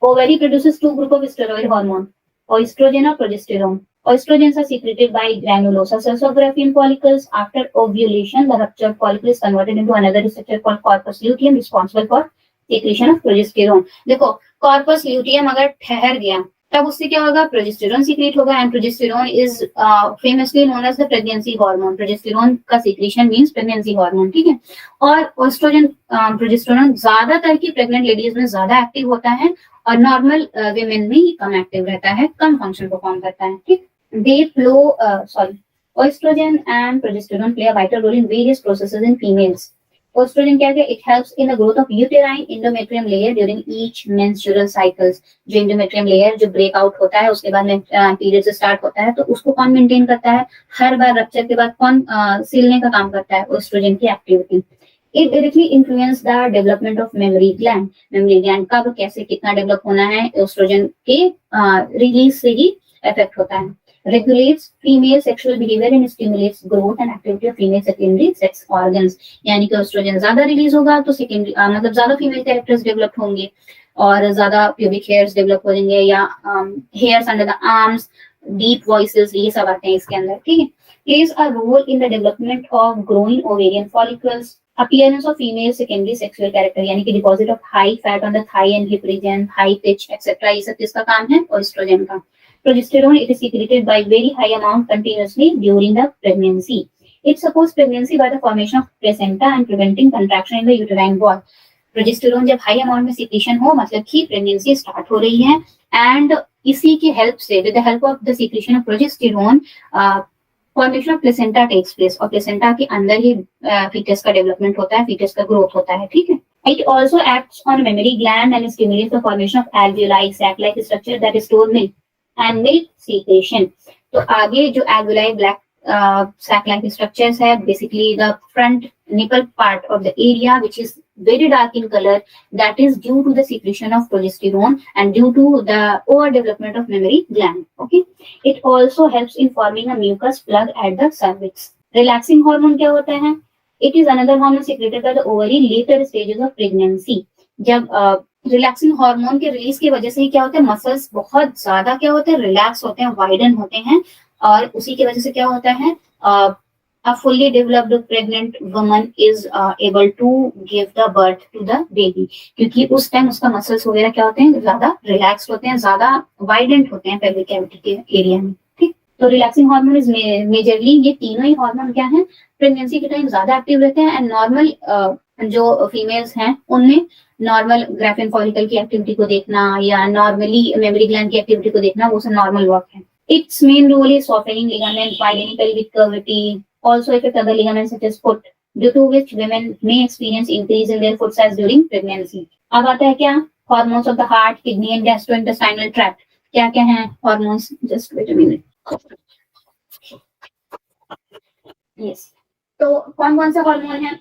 ovary produces two group of steroid hormone, oestrogen और progesterone। Oestrogens are secreted by granulosa cells of Graafian follicles। After ovulation, the ruptured follicle is converted into another receptor called corpus luteum, responsible for secretion of progesterone। देखो corpus luteum अगर ठहर गया तब उससे क्या होगा, progesterone secrete होगा, and progesterone is famously known as the pregnancy hormone. Progesterone का सीक्रेशन मींस प्रेगनेंसी हार्मोन, ठीक है। और ओएस्ट्रोजन प्रोजेस्टेरोन ज्यादातर की प्रेग्नेंट लेडीज में ज्यादा एक्टिव होता है, और नॉर्मल वीमेन में ही कम एक्टिव रहता है, कम फंक्शन परफॉर्म करता है, ठीक। They flow oestrogen and progesterone play a vital role in various processes in females. Estrogen क्या है, it helps in the growth of uterine endometrium layer during each menstrual cycles। जो endometrium layer जो break out होता है उसके बाद में period से स्टार्ट होता है, तो उसको कौन मेंटेन करता है, हर बार रप्चर के बाद कौन सिलने का काम करता है, एस्ट्रोजन की activity. It directly influence the development of mammary gland। Memory gland कब कैसे कितना डेवलप होना है, एस्ट्रोजन के रिलीज से ही इफेक्ट होता है। Regulates female sexual behavior and stimulates growth and activity of female secondary sex organs। यानी कि एस्ट्रोजन ज्यादा रिलीज होगा तो सेकेंडरी मतलब ज्यादा फीमेल कैरेक्टर्स डेवलप होंगे, और ज्यादा प्यूबिक हेयर्स डेवलप हो जाएंगे, या hairs under the arms, deep voices, ये सब आते हैं इसके अंदर, ठीक है। Plays a role in the development of growing ovarian follicles। Appearance of female secondary sexual character, यानी कि deposit of high fat on the thigh and hip region, high pitch etc। ये सब किसका काम है, एस्ट्रोजन का। Progesterone, it is secreted by very high amount continuously during the pregnancy. It supports pregnancy by the formation of placenta and preventing contraction in the uterine wall. Progesterone जब high amount में secretion हो मतलब कि pregnancy start हो रही है, and इसी की हेल्प से with the help of the secretion of progesterone formation of placenta takes place, और प्लेसेंटा के अंदर ही फीटस का डेवलपमेंट होता है, फीटस का ग्रोथ होता है, ठीक है। It also acts on mammary gland and stimulates the formation of alveoli, sac-like structure that store milk and milk secretion. तो आगे जो alveoli black sac-like structures है, basically the front nipple part of the area which is very dark in color, that is due to the secretion of progesterone and due to the overdevelopment of mammary gland. Okay, it also helps in forming a mucus plug at the cervix. Relaxing hormone क्या होता है? It is another hormone secreted by the ovary later stages of pregnancy. जब relaxing hormone के release की वजह से ही क्या होता है, मसल्स बहुत ज्यादा क्या होते हैं, रिलैक्स होते हैं, वाइडन होते हैं, और उसी की वजह से क्या होता है, a fully developed pregnant woman is able to give the birth to the baby, क्योंकि उस टाइम उसका मसल्स वगैरह क्या होते हैं, ज्यादा रिलैक्स्ड होते हैं, ज्यादा वाइडेंट होते हैं पेल्विक कैविटी के एरिया में, ठीक। तो रिलैक्सिंग हार्मोन इज मेजरली, ये तीनों ही हार्मोन क्या है, प्रेगनेंसी के टाइम ज्यादा एक्टिव रहते हैं, एंड नॉर्मल जो फीमेल्स हैं उनमें नॉर्मल ग्राफिन फॉलिकल की एक्टिविटी को देखना या नॉर्मली मेमोरी ग्लैंड की एक्टिविटी को देखना, वो सब नॉर्मल वर्क है। Its main role is softening ligament, widening pelvic cavity, also affect other ligaments such as foot, due to which women may experience increase in their foot size during pregnancy. अब आता है क्या, hormones of the heart, kidney and gastrointestinal tract. क्या क्या हैं hormones? Just wait a minute. Yes. तो कौन कौन सा हार्मोन है?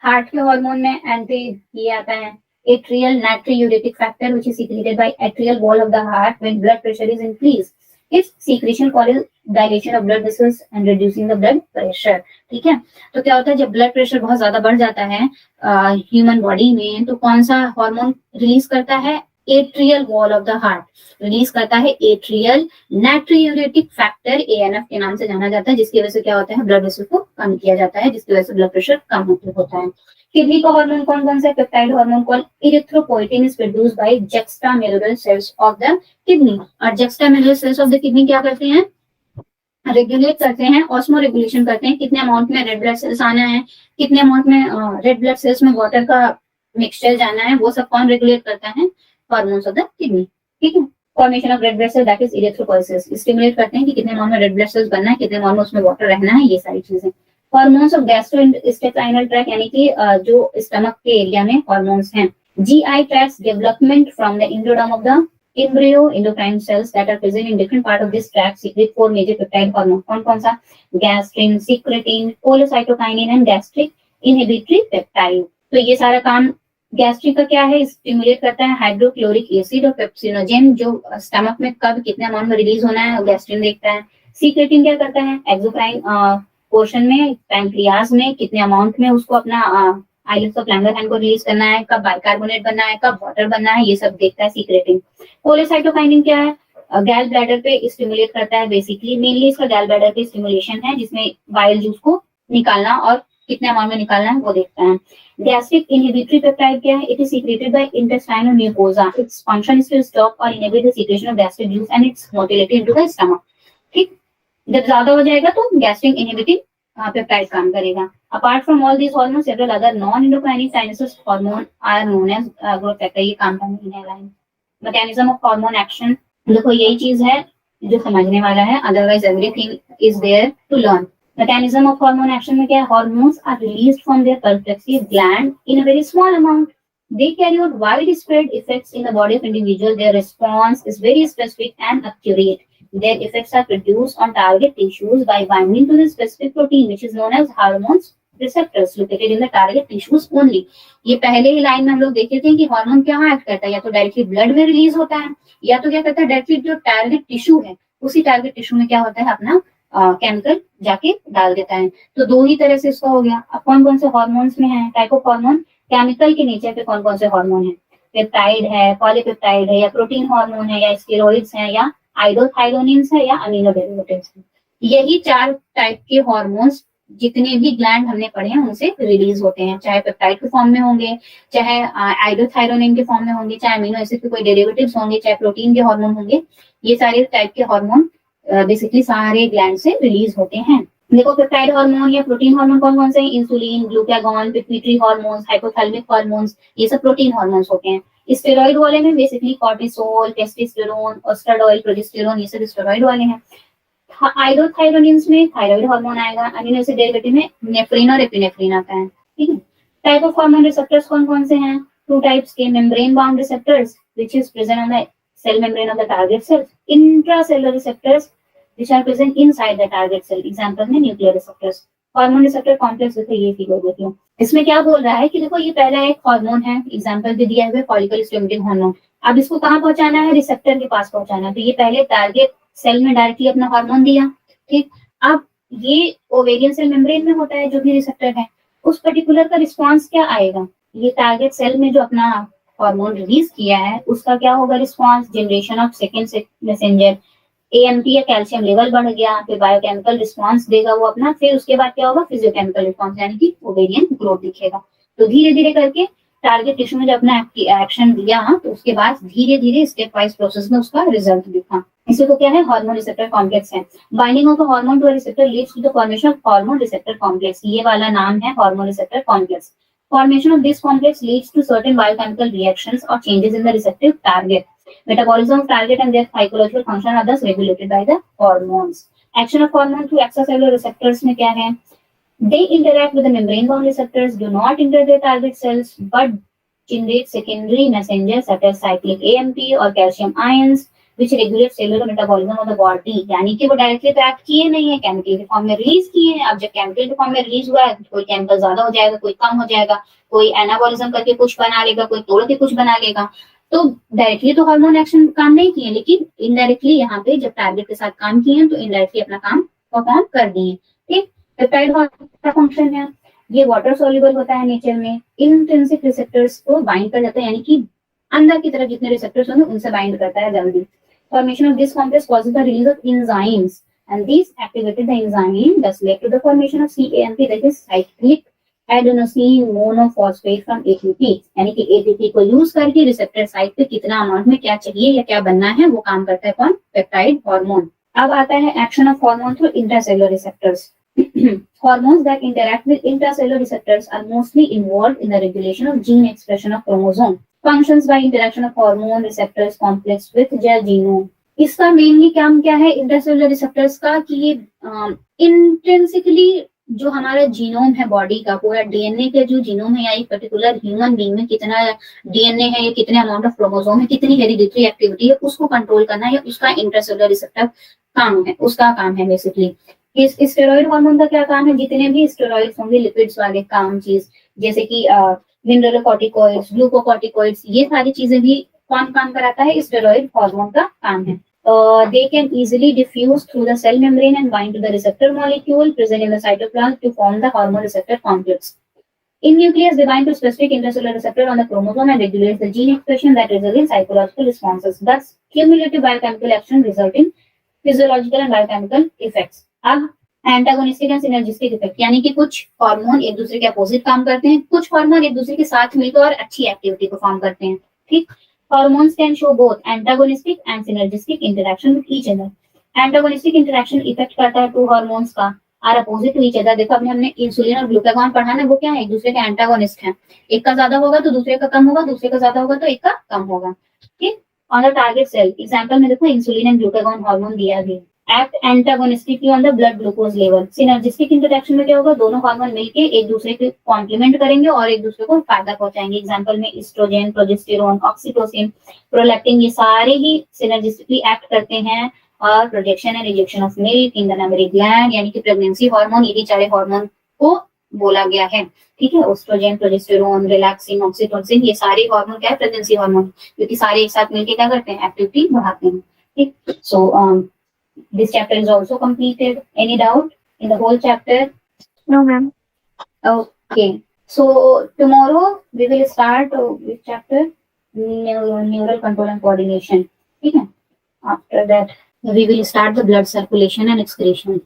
हार्ट के हार्मोन में एंटी ये आता है atrial natriuretic factor, which is secreted by atrial wall of the heart when blood pressure is increased. Its secretion causes dilation of blood vessels and reducing the blood pressure. ठीक है, तो क्या होता है जब ब्लड प्रेशर बहुत ज्यादा बढ़ जाता है ह्यूमन बॉडी में, तो कौन सा हार्मोन रिलीज करता है, atrial wall of the heart release करता है एट्रियल नाट्रियूरेटिक फैक्टर, ANF के नाम से जाना जाता है, जिसकी वजह से क्या होता है, ब्लड वेसल को कम किया जाता है, जिसकी वजह से ब्लड प्रेशर कम होता है। किडनी का हार्मोन कौन कौन सा, peptide hormone called erythropoietin is produced by juxtamedullary cells of the kidney, और juxtamedullary cells of the kidney क्या करते हैं, रेगुलेट करते हैं, ऑस्मो रेगुलेशन करते हैं, कितने अमाउंट में रेड ब्लड सेल्स आना है, कितने अमाउंट में रेड ब्लड सेल्स में वाटर का मिक्सचर जाना है, वो सब कौन रेगुलेट करता है, हार्मोन्स ऑफ द किडनी, ठीक है। Formation of red blood cell that is erythropoiesis, stimulate करते हैं कि कितने अमाउंट में रेड ब्लड सेल्स बनना है, कितने अमाउंट में उसमें वाटर रहना है, ये सारी चीजें। हार्मोन्स ऑफ गैस्ट्रोइंटेस्टाइनल ट्रैक्ट, यानी कि जो स्टमक के एरिया में हार्मोन्स हैं। GI tracts development from the endoderm of the embryo endocrine cells that are present in different part of this tract secrete 4 major peptide hormones. कौन कौन सा, gastrin, secretin, cholecystokinin and gastric inhibitory peptide. तो ये सारा काम gastric का क्या है, स्टिमुलेट करता है हाइड्रोक्लोरिक एसिड और पेप्सिनोजेन, जो स्टमक में कब कितने अमाउंट में रिलीज होना है गैस्ट्रिन देखता है। सीक्रेटिन क्या करता है, एक्सोक्राइन पोर्शन में पैंक्रियाज में कितने अमाउंट में उसको अपना आइलेट्स ऑफ लैंगरहैंस को रिलीज करना है, कब बाइकार्बोनेट बनना है, कब वाटर बनना है, ये सब देखता है सीक्रेटिन। कोलेसाइटोकाइनिन क्या है, गैल ब्लैडर पे स्टिमुलेट करता है, बेसिकली मेनली इसका गैल ब्लैडर पे स्टिमुलेशन है, जिसमें बाइल जूस को निकालना और कितने अमाउंट में निकालना है वो देखता है। गैस्ट्रिक इनहिबिटरी पेप्टाइड क्या है, it is secreted by intestinal mucosa, its function is to stop और inhibit the secretion of gastric juice and its motility into the stomach, ठीक। जब ज्यादा हो जाएगा तो गैस्ट्रिक इनहिबिटिंग पेप्टाइड काम करेगा। Apart from all these hormone several other non endocrine sinus hormone are known as growth factor, ये काम करने है। Line mechanism of hormone action, देखो यही चीज है जो समझने वाला है, otherwise everything is there to learn. Mechanism of hormone action में क्या है, hormones are released from their pituitary gland in a very small amount. They carry out widespread effects in the body of individual. Their response is very specific and accurate. Their effects are produced on target tissues by binding to the specific protein which is known as hormone receptors located in the target tissues only. ये पहले ही line में हम लोग देखे थे कि hormone क्या act करता है, या तो डायरेक्टली ब्लड में रिलीज होता है, या तो क्या करता है डायरेक्टली जो टारगेट टिश्यू है उसी टारगेट टिश्यू में क्या होता है अपना केमिकल जाके डाल देता है। तो दो ही तरह से इसका हो गया। अब कौन कौन से हार्मोन्स में है, टाइप ऑफ हार्मोन, केमिकल के नेचर पे कौन कौन से हार्मोन है, पेप्टाइड है, पॉलीपेप्टाइड है, या प्रोटीन हार्मोन है, या स्टेरॉइड्स है, या आइडोथाइरोनिन्स है, या अमीनो डेरिवेटिव्स है। यही चार टाइप के हार्मोन्स जितने भी ग्लैंड हमने पढ़े हैं उनसे रिलीज होते हैं, चाहे पेप्टाइड के फॉर्म में होंगे, चाहे आइडोथायरोनिन के फॉर्म में होंगे, चाहे अमीनो एसिड के कोई डेरिवेटिव्स होंगे, चाहे प्रोटीन के हार्मोन होंगे, ये सारे टाइप के हार्मोन बेसिकली सारे ग्लैंड से रिलीज होते हैं। देखो पेप्टाइड हार्मोन या प्रोटीन हार्मोन कौन कौन से हैं? Insulin, glucagon, pituitary hormones, hypothalamic hormones, ये सब प्रोटीन हार्मोन्स होते हैं। स्टेरॉइड वाले में basically cortisol, testosterone, oestradiol, progesterone, ये सब स्टेरॉइड वाले हैं। आइडोथायरोनिन्स में थायराइड हार्मोन आएगा, अमीनो एसिड डेरिवेटिव में नेफ्रिन और एपिनेफ्रिन आता है, ठीक है। टाइप ऑफ हार्मोन रिसेप्टर्स कौन कौन से हैं? टू टाइप्स के, membrane bound receptors which is present on the cell membrane of the target cell, intracellular receptors which are present inside the target cell, example में nuclear receptors. Hormone receptor complex, देखो ये figure देखिए, इसमें क्या बोल रहा है कि देखो ये पहला एक हार्मोन है, एग्जांपल भी दिया है फॉलिकल स्टिमुलेटिंग हार्मोन। अब इसको कहाँ पहुंचाना है? रिसेप्टर के पास पहुंचाना है। तो ये पहले टारगेट सेल में डायरेक्टली अपना हार्मोन दिया, ठीक। अब ये ओवेरियन सेल मेम्ब्रेन में होता है जो भी रिसेप्टर है, उस पर्टिकुलर का रिस्पॉन्स क्या आएगा? ये टारगेट सेल में जो अपना हार्मोन रिलीज किया है उसका क्या होगा response? Generation of second messenger, AMP या कैल्शियम लेवल बढ़ गया, फिर बायोकेमिकल रिस्पांस देगा वो अपना, फिर उसके बाद क्या होगा? फिजियोकेमिकल रिस्पांस, यानी कि ओवेरियन ग्रोथ दिखेगा। तो धीरे धीरे करके टारगेट टिश्यू में जब अपना एक्शन दिया तो उसके बाद धीरे धीरे स्टेप वाइज प्रोसेस में उसका रिजल्ट दिखा। इसी को क्या है? हार्मोन रिसेप्टर कॉम्प्लेक्स है। Binding of hormone to a receptor leads to the formation of hormone receptor complex, ये वाला नाम है hormone receptor complex. Formation of this complex leads to certain biochemical reactions or changes in the receptive target. Metabolism of target and their physiological function are thus regulated by the hormones. Action of hormone through extracellular receptors में क्या है? They interact with the membrane-bound receptors, do not enter their target cells, but generate secondary messengers such as cyclic AMP or calcium ions, which regulate cellular metabolism of the body. यानी कि वो directly तो act किए नहीं है, chemical के form में release किए हैं। अब जब केमिकल के फॉर्म में रिलीज हुआ है, कोई केमिकल ज्यादा हो जाएगा, कोई कम हो जाएगा, कोई एनाबॉलिज्म करके कुछ बना लेगा, कोई तोड़ के कुछ बना लेगा। तो डायरेक्टली तो हार्मोन एक्शन काम नहीं किए, लेकिन इनडायरेक्टली यहाँ पे जब टारगेट के साथ काम किए तो इनडायरेक्टली अपना काम परफॉर्म कर दिए, ठीक। पेप्टाइड का फंक्शन है, ये वाटर सोल्यूबल होता है नेचर में, इंट्रिंसिक रिसेप्टर्स को बाइंड कर जाता है, यानी कि अंदर की तरफ जितने रिसेप्टर्स होंगे उनसे बाइंड करता है जल्दी। Formation of this complex causes the release of enzymes, and these activated the enzyme thus led to the formation of CAMP, that is cyclic adenosine monophosphate from ATP, यानी कि ATP को use करके receptor site पे कितना amount में क्या चाहिए या क्या बनना है वो काम करता है कौन? Peptide hormone. अब आता है action of hormone through intracellular receptors. Hormones that interact with intracellular receptors are mostly involved in the regulation of gene expression of chromosome. Functions by interaction of hormone receptors complex with their genome. इसका mainly काम क्या है intracellular receptors का? कि ये intrinsically जो हमारा genome है बॉडी का, पूरा डीएनए का जो जीनोम है या एक पर्टिकुलर ह्यूमन बीइंग में कितना डीएनए है या कितने अमाउंट ऑफ क्रोमोसोम है, कितनी हेरिडिटरी एक्टिविटी है, उसको कंट्रोल करना है, उसका इंट्रासेलुलर रिसेप्टर काम है, उसका काम है बेसिकली। इस स्टेरॉइड हार्मोन का क्या काम है? जितने भी स्टेरॉइड्स होंगे लिपिड्स वाले काम चीज, जैसे कि मिनरलोकॉर्टिकॉइड्स, ग्लूकोकॉर्टिकॉइड्स, ये सारी चीजें भी कौन काम कराता है? स्टेरॉइड हार्मोन का काम है। They can easily diffuse through the cell membrane and bind to the receptor molecule present in the cytoplasm to form the hormone receptor complex. In nucleus, they bind to specific intracellular receptor on the chromosome and regulate the gene expression that result in psychological responses. Thus, cumulative biochemical action result in physiological and biochemical effects. अब antagonistic and synergistic effect, यानी कि कुछ hormone एक दूसरे के opposite काम करते हैं, कुछ हार्मोन एक दूसरे के साथ मिलकर और अच्छी एक्टिविटी परफॉर्म करते हैं, ठीक। Hormones can show both antagonistic and synergistic interaction with each other. Antagonistic interaction effect करता है टू हार्मोन्स का are opposite to each other. देखो हमने इंसुलिन और ग्लूकागॉन पढ़ा ना, वो क्या है? एक दूसरे के एंटागोनिस्ट हैं। एक का ज्यादा होगा तो दूसरे का कम होगा, दूसरे का ज्यादा होगा तो एक का कम होगा, ठीक। On the target cell example में देखो इंसुलिन एंड ग्लूकागॉन हार्मोन दिया गया, act antagonistically on the blood glucose level. Synergistic interaction में क्या होगा? दोनों हार्मोन मिलके एक दूसरे के कॉम्प्लीमेंट करेंगे और एक दूसरे को फायदा पहुंचाएंगे। एग्जांपल में एस्ट्रोजन, प्रोजेस्टेरोन, ऑक्सीटोसिन, प्रोलैक्टिन, ये सारे ही सिनर्जिस्टिकली एक्ट करते हैं। और projection and rejection of milk in the memory gland, यानी कि प्रेगनेंसी हार्मोन, ये चारे हार्मोन को बोला गया है, ठीक है। एस्ट्रोजन, प्रोजेस्टेरोन, रिलैक्सिन, ऑक्सीटोसिन, ये सारे हार्मोन क्या है? प्रेगनेंसी हार्मोन, क्योंकि सारे एक साथ मिलकर क्या करते हैं? एक्टिविटी बढ़ाते हैं, ठीक। सो this chapter is also completed. Any doubt in the whole chapter? No, ma'am. Okay. So tomorrow we will start with chapter neural control and coordination. ठीक है? After that we will start the blood circulation and excretion.